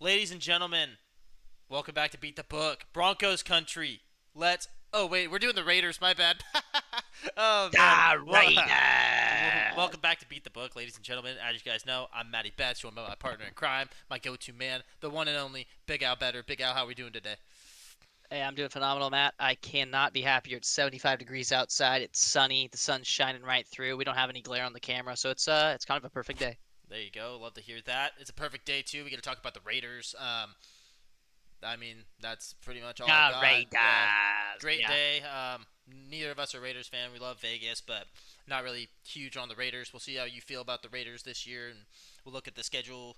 Ladies and gentlemen, welcome back to Beat the Book. Broncos country. Let's. Oh, wait, we're doing the Raiders. My bad. Oh, man. The Well, Raiders. welcome back to Beat the Book, ladies and gentlemen. As you guys know, I'm Matty Betts, joined by my partner in crime, my go to man, the one and only Big Al Better. Big Al, how are we doing today? Hey, I'm doing phenomenal, Matt. I cannot be happier. It's 75 degrees outside. It's sunny. The sun's shining right through. We don't have any glare on the camera, so it's kind of a perfect day. There you go. Love to hear that. It's a perfect day, too. We got to talk about the Raiders. I mean, that's pretty much all I The got. Yeah, Raiders. great Yeah. day. Neither of us are Raiders fan. We love Vegas, but not really huge on the Raiders. We'll see how you feel about the Raiders this year, and we'll look at the schedule,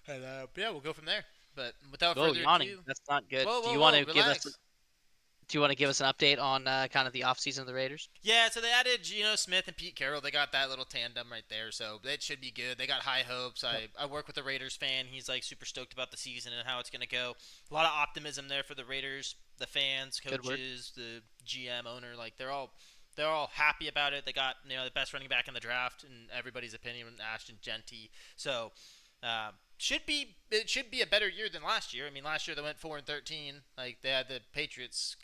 and yeah, we'll go from there. But without Oh, further yawning. ado, That's not good. whoa, Do whoa, you want whoa, to give us relax. Do you want to give us an update on kind of the offseason of the Raiders? Yeah, so they added Geno Smith and Pete Carroll. They got that little tandem right there, so that should be good. They got high hopes. Yep. I work with a Raiders fan. He's like super stoked about the season and how it's going to go. A lot of optimism there for the Raiders, the fans, Good word. coaches, the GM owner. Like they're all happy about it. They got the best running back in the draft in everybody's opinion, Ashton Genty. So it should be a better year than last year. I mean, last year they went 4-13. Like they had the Patriots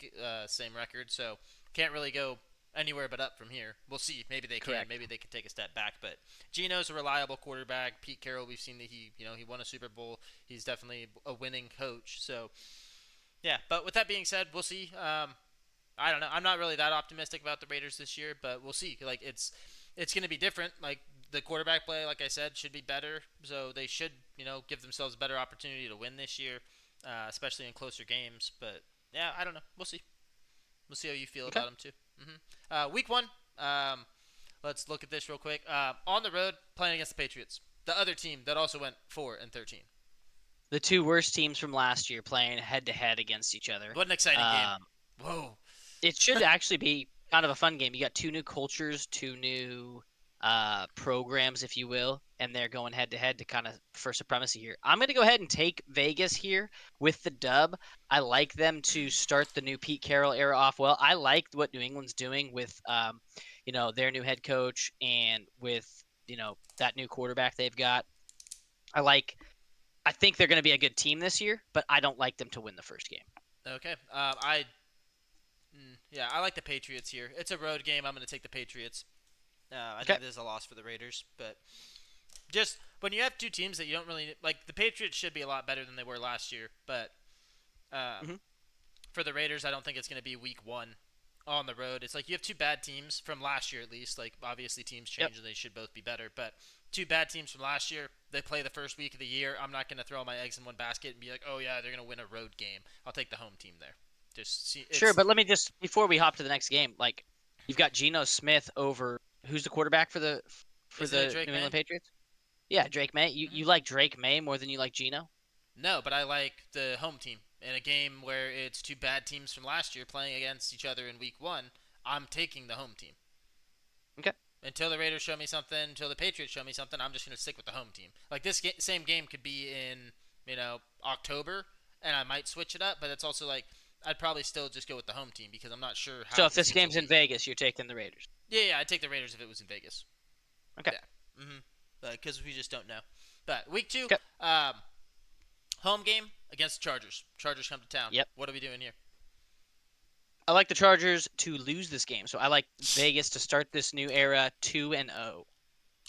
same record, so can't really go anywhere but up from here. We'll see. Maybe they can. Correct. Maybe they can take a step back. But Geno's a reliable quarterback. Pete Carroll, we've seen that he won a Super Bowl. He's definitely a winning coach. So yeah. But with that being said, we'll see. I don't know. I'm not really that optimistic about the Raiders this year, but we'll see. Like it's going to be different. Like the quarterback play, like I said, should be better. So they should give themselves a better opportunity to win this year, especially in closer games. But yeah, I don't know. We'll see. We'll see how you feel Okay. about them too. Week one. Let's look at this real quick. On the road, playing against the Patriots, the other team that also went 4-13. The two worst teams from last year playing head to head against each other. What an exciting game! Um, Whoa. it should actually be kind of a fun game. You got two new cultures, two new programs, if you will, and they're going head to head to kind of for supremacy here. I'm going to go ahead and take Vegas here with the dub. I like them to start the new Pete Carroll era off well. I like what New England's doing with their new head coach and with that new quarterback they've got. I like. I think they're going to be a good team this year, but I don't like them to win the first game. Okay. Yeah, I like the Patriots here. It's a road game. I'm going to take the Patriots. I Okay. think this is a loss for the Raiders, but just when you have two teams that you don't really like, the Patriots should be a lot better than they were last year. But Hmm. for the Raiders, I don't think it's going to be week one on the road. It's like you have two bad teams from last year at least. Like obviously teams Yep. change and they should both be better, but two bad teams from last year. They play the first week of the year. I'm not going to throw all my eggs in one basket and be like, oh yeah, they're going to win a road game. I'll take the home team there. Just see, Sure, it's but let me just before we hop to the next game, like you've got Geno Smith over who's the quarterback for the isn't it Drake New May? England Patriots? Yeah, Drake May. You Hmm. like Drake May more than you like Geno? No, but I like the home team in a game where it's two bad teams from last year playing against each other in week one. I'm taking the home team. Okay. Until the Raiders show me something, until the Patriots show me something, I'm just going to stick with the home team. Like this same game could be in October, and I might switch it up, but it's also like I'd probably still just go with the home team because I'm not sure So how if the this teams will game's in be. Vegas, you're taking the Raiders. Yeah, yeah, I'd take the Raiders if it was in Vegas. Okay. Yeah, because we just don't know. But week two, Okay. um, home game against the Chargers. Chargers come to town. Yep. What are we doing here? I like the Chargers to lose this game, so I like Vegas to start this new era 2-0.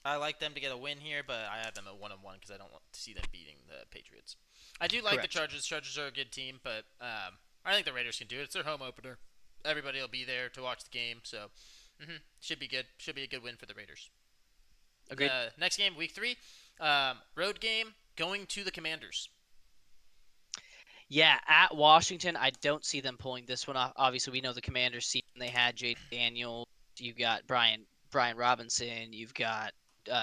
I like them to get a win here, but I have them at 1-1 because I don't want to see them beating the Patriots. I do like the Correct. Chargers. Chargers are a good team, but I think the Raiders can do it. It's their home opener. Everybody will be there to watch the game, so should be good. Should be a good win for the Raiders. Agreed. Next game, week three, road game, going to the Commanders. Yeah, at Washington, I don't see them pulling this one off. Obviously, we know the Commanders season they had Jay Daniels, you got Brian Robinson, you've got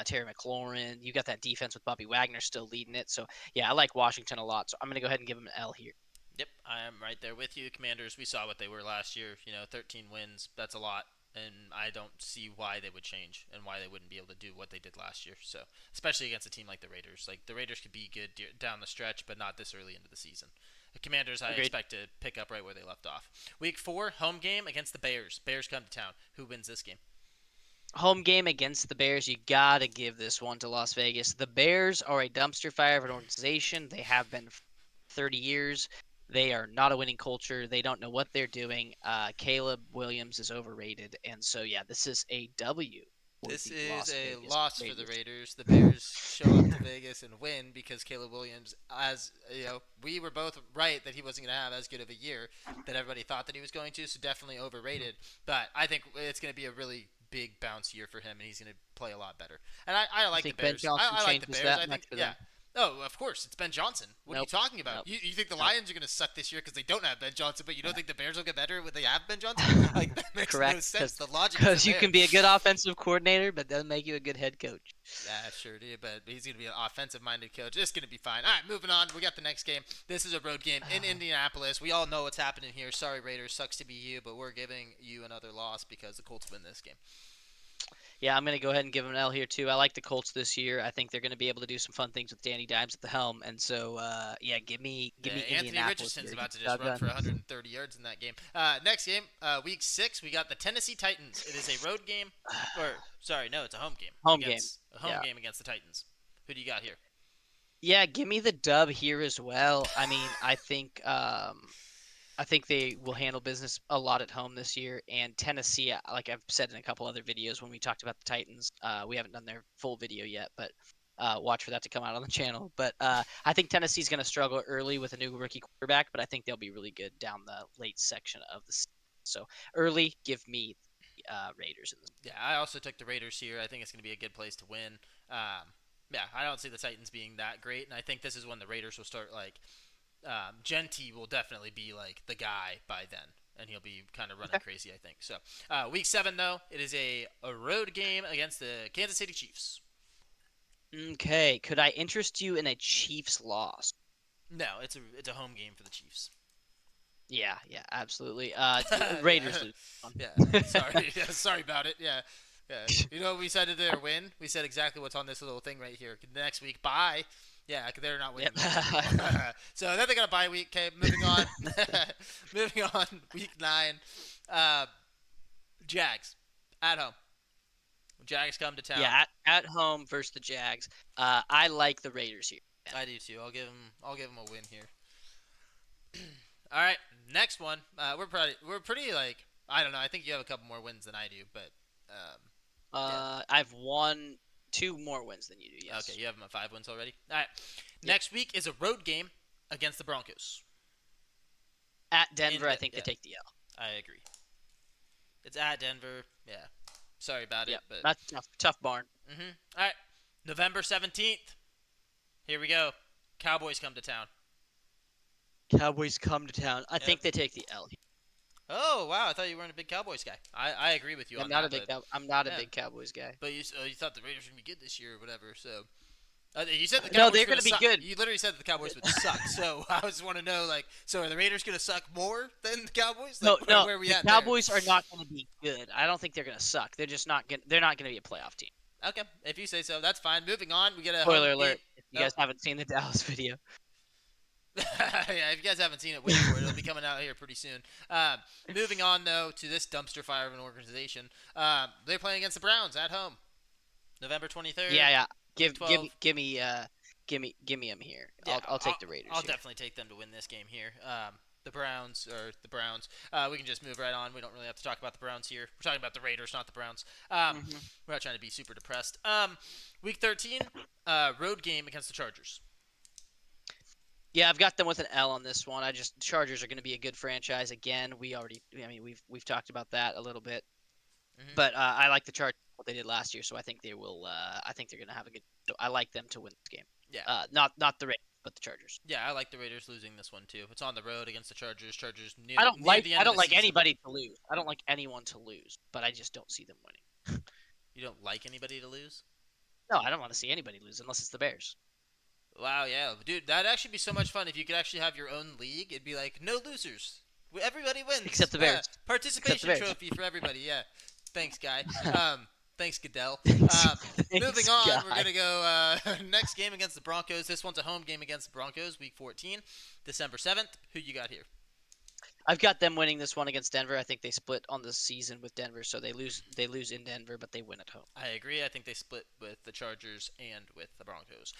Terry McLaurin, you got that defense with Bobby Wagner still leading it. So yeah, I like Washington a lot. So I'm gonna go ahead and give them an L here. Yep, I am right there with you. Commanders, we saw what they were last year. 13 wins. That's a lot. And I don't see why they would change and why they wouldn't be able to do what they did last year. So, especially against a team like the Raiders. Like, the Raiders could be good down the stretch, but not this early into the season. The Commanders, I Agreed. expect to pick up right where they left off. Week four, home game against the Bears. Bears come to town. Who wins this game? Home game against the Bears, you gotta give this one to Las Vegas. The Bears are a dumpster fire of an organization. They have been 30 years. They are not a winning culture. They don't know what they're doing. Caleb Williams is overrated, and so yeah, this is a W for This the is Las a Vegas loss for the Raiders. Raiders. The Bears show up to Vegas and win because Caleb Williams, as you know, we were both right that he wasn't going to have as good of a year that everybody thought that he was going to. So definitely overrated. But I think it's going to be a really big bounce year for him, and he's going to play a lot better. And I You like the think Ben Bears. Johnson I like the changes Bears. that I think much for yeah. them? Oh, of course, it's Ben Johnson. What are you Nope. talking about? Nope. You think the Nope. Lions are going to suck this year because they don't have Ben Johnson, but you don't think the Bears will get better when they have Ben Johnson? Like that makes no Correct, sense. The logic isn't because you there. can be a good offensive coordinator, but doesn't make you a good head coach. Yeah, sure do. But he's going to be an offensive-minded coach. It's going to be fine. All right, moving on. We got the next game. This is a road game in Indianapolis. We all know what's happening here. Sorry, Raiders. Sucks to be you, but we're giving you another loss because the Colts win this game. Yeah, I'm gonna go ahead and give them an L here too. I like the Colts this year. I think they're gonna be able to do some fun things with Danny Dimes at the helm, and so yeah, Yeah, give me Anthony Indianapolis Richardson's here. about Get to the just job run done. for 130 yards in that game. Next game, week 6, we got the Tennessee Titans. It is a road game, or sorry, no, it's a home game Home game. against Yeah. against the Titans. Who do you got here? Yeah, give me the dub here as well. I mean, I think they will handle business a lot at home this year. And Tennessee, like I've said in a couple other videos when we talked about the Titans, we haven't done their full video yet, but watch for that to come out on the channel. But I think Tennessee's going to struggle early with a new rookie quarterback, but I think they'll be really good down the late section of the season. So early, give me the Raiders in this. Yeah, I also took the Raiders here. I think it's going to be a good place to win. Yeah, I don't see the Titans being that great, and I think this is when the Raiders will start like Genty will definitely be like the guy by then, and he'll be kind of running Okay. crazy. I think so. Week 7 though, it is a road game against the Kansas City Chiefs. Okay. Could I interest you in a Chiefs loss? No, it's a home game for the Chiefs. Yeah, absolutely. Yeah, Raiders lose. yeah. Sorry, yeah, sorry about it. Yeah, yeah. You know what we said to their win? We said exactly what's on this little thing right here. Next week, bye. Yeah, they're not winning Yep. that Super Bowl. So then they got a bye week. Okay, moving on. Moving on. Week 9. Uh, Jags at home. Jags come to town. Yeah, at home versus the Jags. I like the Raiders here. I do too. I'll give them a win here. All right, next one. We're pretty like I don't know. I think you have a couple more wins than I do, but yeah. I've won 2 more wins than you do. Yes. Okay, you have them at 5 wins already. All right. Yep. Next week is a road game against the Broncos. At Denver, I think they take the L. I agree. It's at Denver. Yeah. Sorry about Yep. it, but That's tough barn. All right. November 17th. Here we go. Cowboys come to town. Cowboys come to town. I think they take the L. Oh wow! I thought you weren't a big Cowboys guy. I agree with you I'm on not that. a big But, I'm not a yeah. big Cowboys guy. But you thought the Raiders were gonna be good this year or whatever. So you said the Cowboys No, they're going gonna to be suck. good. You literally said that the Cowboys would suck. So I just want to know, like, so are the Raiders going to suck more than the Cowboys? Like, No, where are we the at Cowboys are not going to be good. I don't think they're going to suck. They're just not going. They're not going to be a playoff team. there? Okay, if you say so, that's fine. Moving on, we get a Spoiler home game. alert! If you guys haven't seen the Dallas video, Yeah, if you guys haven't seen it, wait for it. It'll be coming out here pretty soon. Moving on though to this dumpster fire of an organization. They're playing against the Browns at home, November 23rd. yeah. Week 12. Give me them here. Yeah, I'll take the Raiders. I'll here. definitely take them to win this game here. The Browns. We can just move right on. We don't really have to talk about the Browns here. We're talking about the Raiders, not the Browns. We're not trying to be super depressed. Week 13, road game against the Chargers. Yeah, I've got them with an L on this one. Chargers are going to be a good franchise again. We've talked about that a little bit, but I like the Chargers what they did last year, so I think they will. I think they're going to have a good. So I like them to win this game. Yeah. Not the Raiders, but the Chargers. Yeah, I like the Raiders losing this one too. It's on the road against the Chargers. Chargers near I the don't end like of the season. anybody to lose. I don't like anyone to lose, but I just don't see them winning. You don't like anybody to lose? No, I don't want to see anybody lose unless it's the Bears. Wow, yeah, dude, that'd actually be so much fun if you could actually have your own league. It'd be like no losers, everybody wins Except the Yeah, Bears. participation Except the Bears. trophy for everybody. Yeah, thanks, guy. Thanks, Goodell. Thanks, Moving on, guy. we're gonna go next game against the Broncos. This one's a home game against the Broncos, Week 14, December 7th. Who you got here? I've got them winning this one against Denver. I think they split on the season with Denver, so they lose in Denver, but they win at home. I agree. I think they split with the Chargers and with the Broncos.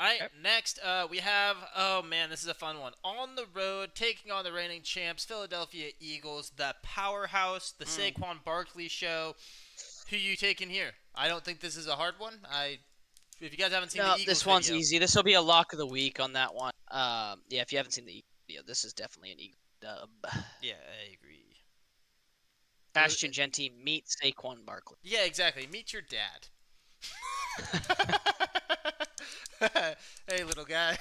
All right, Okay. next we have, oh man, this is a fun one. On the road, taking on the reigning champs, Philadelphia Eagles, the powerhouse, the Mm. Saquon Barkley show. Who you taking here? I don't think this is a hard one. If you guys haven't seen the No, Eagles this one's video, easy. This will be a lock of the week on that one. Yeah, if you haven't seen the Eagle video, this is definitely an Eagle dub. yeah, I agree. Ashton Genty meets Saquon Barkley. Yeah, exactly. Meet your dad. Hey, little guy.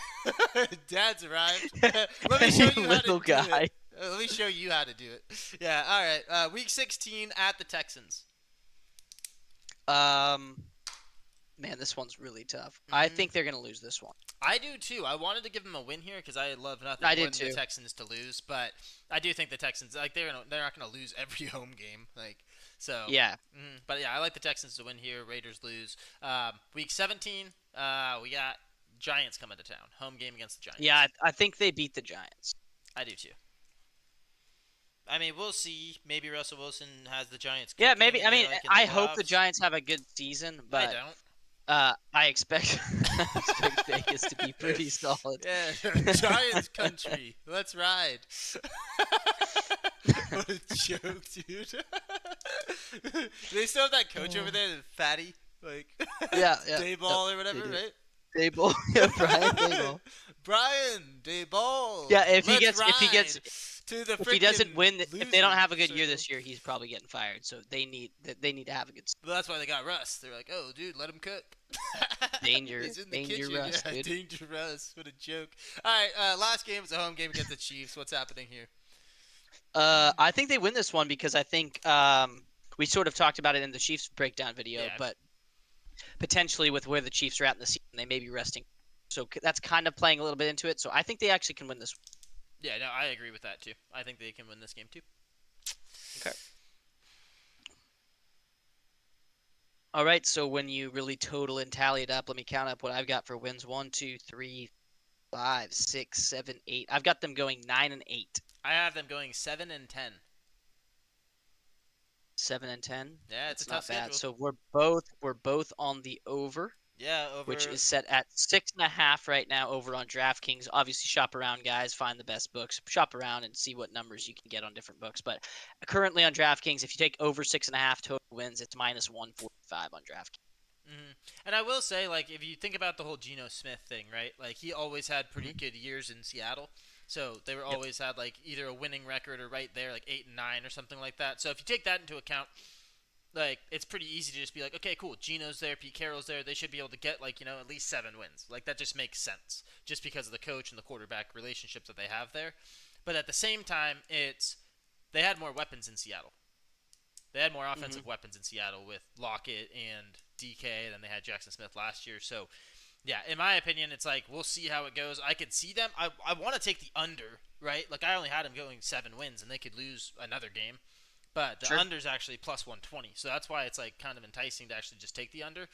Dad's arrived. Let me show Hey, you how to little do it. guy. Let me show you how to do it. Yeah, all right. Week 16 at the Texans. Um, Man, this one's really tough. I hmm think they're gonna lose this one. I do too. I wanted to give them a win here because I love nothing I more did than the too. Texans to lose. But I do think the Texans, like, they're not gonna lose every home game. Like, so. Yeah, But yeah, I like the Texans to win here. Raiders lose. Week 17, we got Giants coming to town. Home game against the yeah. Giants. I think they beat the Giants. I do too. I mean, we'll see. Maybe Russell Wilson has the Giants Yeah, cooking, maybe. I mean, like in the I hope the playoffs. Giants have a good season, I but don't. I expect I expect Vegas to be pretty solid. Yeah, Giants country. Let's ride. What a joke, dude. They still have that coach over there, the fatty, like Yeah, yeah. Yep, Dayball or they whatever, do. right? Dable, yeah, Brian Dable. Brian Dayball. Yeah, if he Let's gets, ride to the if he doesn't freaking win, if they don't losing have a good year circle. this year, he's probably getting fired. So they need to have a good But that's why they got Russ. They're like, oh, dude, let him cook. danger, He's in the danger kitchen. Russ, Yeah, dude. danger Russ. What a joke. All right, last game is a home game against the Chiefs. What's happening here? I think they win this one because I think we sort of talked about it in the Chiefs breakdown video, Yeah, but potentially with where the Chiefs are at in the season, they may be resting. So that's kind of playing a little bit into it. So I think they actually can win this. yeah, no, I agree with that too. I think they can win this game too. Okay. All right. So when you really total and tally it up, let me count up what I've got for wins. 1, 2, 3, 5, 6, 7, 8. I've got them going 9-8. I have them going 7-10. 7-10. Yeah, it's a That's tough not bad. schedule. So we're both on the over, Yeah, which over. is set at 6.5 right now over on DraftKings. Obviously, shop around, guys. Find the best books. Shop around and see what numbers you can get on different books. But currently on DraftKings, if you take over 6.5 total wins, it's minus 145 on DraftKings. And I will say, like, if you think about the whole Geno Smith thing, right? Like, he always had pretty Mm-hmm. good years in Seattle. So they were Yep. always had like either a winning record or right there, like 8-9 or something like that. So if you take that into account, like it's pretty easy to just be like, okay, cool, Geno's there, Pete Carroll's there, they should be able to get like at least 7 wins. Like that just makes sense, just because of the coach and the quarterback relationships that they have there. But at the same time, it's they had more weapons in Seattle. They had more Mm-hmm. offensive weapons in Seattle with Lockett and DK than they had Jackson Smith last year. So yeah, in my opinion, it's like we'll see how it goes. I could see them. I want to take the under, right? Like I only had them going 7 wins, and they could lose another game. But the Sure. under's actually plus 120, so that's why it's like kind of enticing to actually just take the under.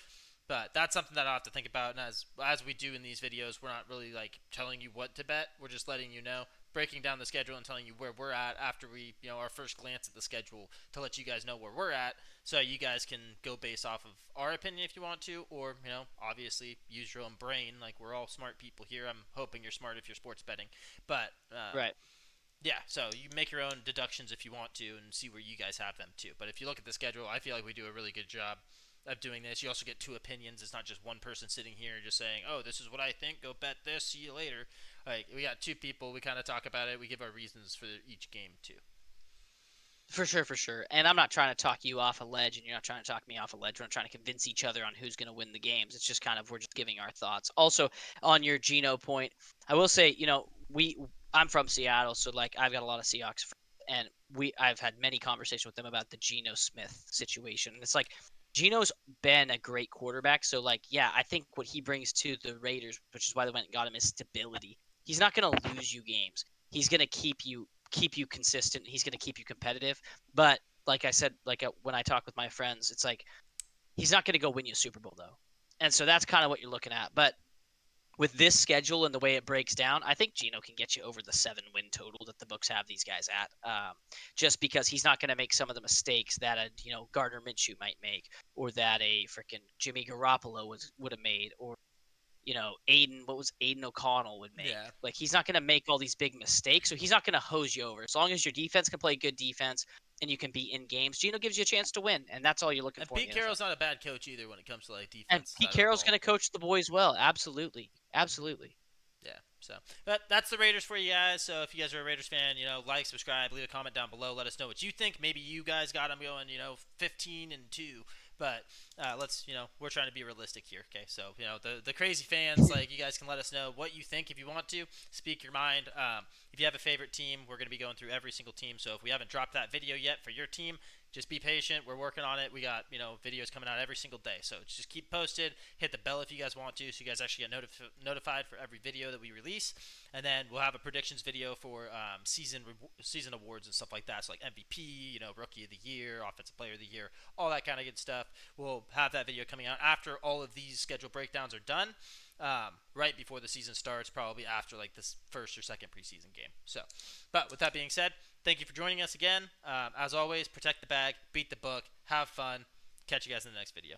But that's something that I'll have to think about. And as we do in these videos, we're not really like telling you what to bet. We're just letting you know, breaking down the schedule and telling you where we're at after we, our first glance at the schedule to let you guys know where we're at, so you guys can go based off of our opinion if you want to, or obviously use your own brain. Like we're all smart people here. I'm hoping you're smart if you're sports betting, but Right. yeah, so you make your own deductions if you want to and see where you guys have them too. But if you look at the schedule, I feel like we do a really good job of doing this. You also get two opinions. It's not just one person sitting here just saying, "Oh, this is what I think. Go bet this. See you later." Like we got two people. We kind of talk about it. We give our reasons for each game too. For sure, for sure. And I'm not trying to talk you off a ledge, and you're not trying to talk me off a ledge. We're not trying to convince each other on who's going to win the games. It's just kind of we're just giving our thoughts. Also, on your Geno point, I will say, I'm from Seattle, so like I've got a lot of Seahawks friends, and I've had many conversations with them about the Geno Smith situation. And it's like Geno's been a great quarterback, so like yeah, I think what he brings to the Raiders, which is why they went and got him, is stability. He's not going to lose you games. He's going to keep you consistent. He's going to keep you competitive. But like I said, when I talk with my friends, it's like he's not going to go win you a Super Bowl though. And so that's kind of what you're looking at. But with this schedule and the way it breaks down, I think Geno can get you over the 7 win total that the books have these guys at. Just because he's not going to make some of the mistakes that a Gardner Minshew might make, or that a freaking Jimmy Garoppolo would have made, or What was Aiden O'Connell would make. Yeah. Like, he's not going to make all these big mistakes, so he's not going to hose you over. As long as your defense can play good defense and you can be in games, Geno gives you a chance to win, and that's all you're looking And for in Pete the NFL. Carroll's not a bad coach either when it comes to like And defense Pete side of the Carroll's ball. going to coach the boys well. Absolutely. Absolutely. Yeah. So that's the Raiders for you guys. So if you guys are a Raiders fan, like, subscribe, leave a comment down below. Let us know what you think. Maybe you guys got them going, 15-2. But we're trying to be realistic here. Okay. So the crazy fans, like, you guys can let us know what you think if you want to speak your mind. If you have a favorite team, we're going to be going through every single team. So if we haven't dropped that video yet for your team, just be patient. We're working on it. We got videos coming out every single day. So just keep posted. Hit the bell if you guys want to, so you guys actually get notified for every video that we release. And then we'll have a predictions video for season awards and stuff like that. So like MVP, Rookie of the Year, Offensive Player of the Year, all that kind of good stuff. We'll have that video coming out after all of these schedule breakdowns are done. Right before the season starts, probably after like this first or second preseason game. So, but with that being said, thank you for joining us again. As always, protect the bag, beat the book, have fun. Catch you guys in the next video.